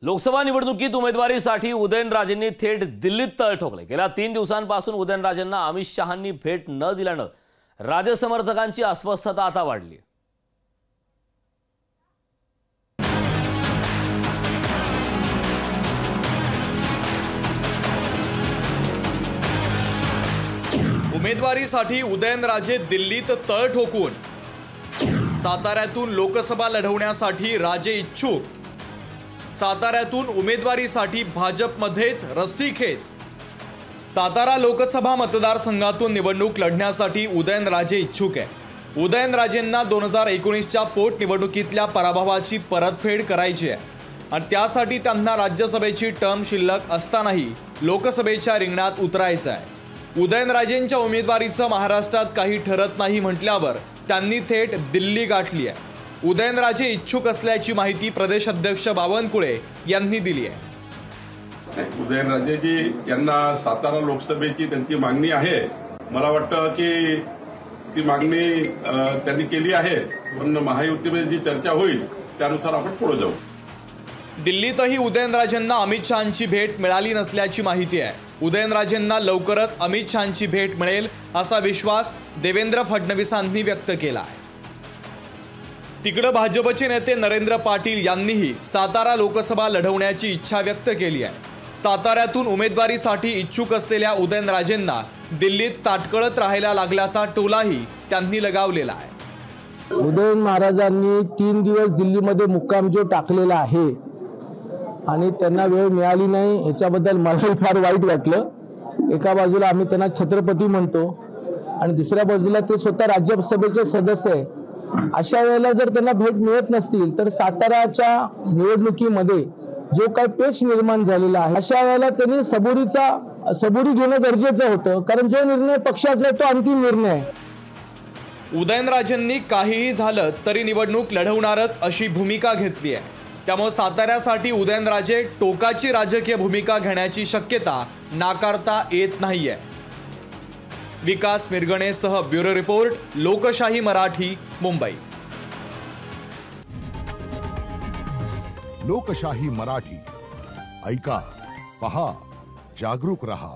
लोकसभा निवडणुकीत उमेदवारीसाठी उदयनराजेंनी थेट दिल्लीत तळ ठोकले। गेल्या 3 दिवसांपासून उदयनराजेंना अमित शहांनी भेट न दिल्यानं राजसमर्थकांची अस्वस्थता आता वाढली। उमेदवारीसाठी उदयनराजे दिल्लीत तळ ठोकून साताऱ्यातून लोकसभा लढवण्यासाठी राजे इच्छुक। साताऱ्यातून उमेदवारीसाठी भाजपमध्येच रस्सीखेच। सातारा लोकसभा मतदारसंघातून निवडणूक लढण्यासाठी उदयनराजे इच्छुक आहे। उदयनराजेंना 2019च्या पोटनिवडणुकीतल्या पराभवाची परतफेड करायची आहे आणि त्यासाठी त्यांना राज्यसभेची टर्म शिल्लक असतानाही लोकसभेच्या रिंगणात उतरायचं आहे। उदयनराजेंच्या उमेदवारीचं महाराष्ट्रात काही ठरत नाही म्हटल्यावर त्यांनी थेट दिल्ली गाठली आहे। उदयनराजे इच्छुक असल्याची माहिती प्रदेश अध्यक्ष बावनकुळे यांनी दिली आहे। उदयनराजेजी यांना सातारा लोकसभेची त्यांची मागणी आहे। मला वाटतं की ती मागणी त्यांनी केली आहे, पण महायुतीमध्ये जी चर्चा होईल त्यानुसार आपण पुढे जाऊ। दिल्लीतही उदयनराजेंना अमित शहांची भेट मिळाली नसल्याची माहिती आहे। उदयनराजेंना लवकरच अमित शहांची भेट मिळेल असा विश्वास देवेंद्र फडणवीसांनी व्यक्त केला आहे। तिकडे भाजपचे नेते नरेंद्र पाटील यांनीही सातारा लोकसभा लढवण्याची इच्छा व्यक्त केली आहे। साताऱ्यातून उमेदवारीसाठी इच्छुक असलेल्या उदयनराजेंना दिल्लीत ताटकळत राहायला लागल्याचा टोलाही त्यांनी लगावलेला आहे। उदयन महाराजांनी 3 दिवस दिल्लीमध्ये मुक्काम जो टाकलेला आहे आणि त्यांना वेळ मिळाली नाही याच्याबद्दल मला फार वाईट वाटलं। एका बाजूला आम्ही त्यांना छत्रपती म्हणतो आणि दुसऱ्या बाजूला ते स्वतः राज्यसभेचे सदस्य आहे। अशा वेळेला जर त्यांना भेट मिळत नसतील तर साताराच्या निवडणुकीमध्ये जो काही पेच निर्माण झालेला आहे अशा वेळेला त्यांनी सबुरी घेणं गरजेचं होतं, कारण जो निर्णय पक्षाचा आहे तो अंतिम निर्णय आहे। उदयनराजेंनी काहीही झालं तरी निवडणूक लढवणारच अशी भूमिका घेतली आहे। त्यामुळे साताऱ्यासाठी उदयनराजे टोकाची राजकीय भूमिका घेण्याची शक्यता नाकारता येत नाहीये। विकास मिरगणेसह ब्युरो रिपोर्ट, लोकशाही मराठी, मुंबई। लोकशाही मराठी ऐका, पहा, जागरूक रहा।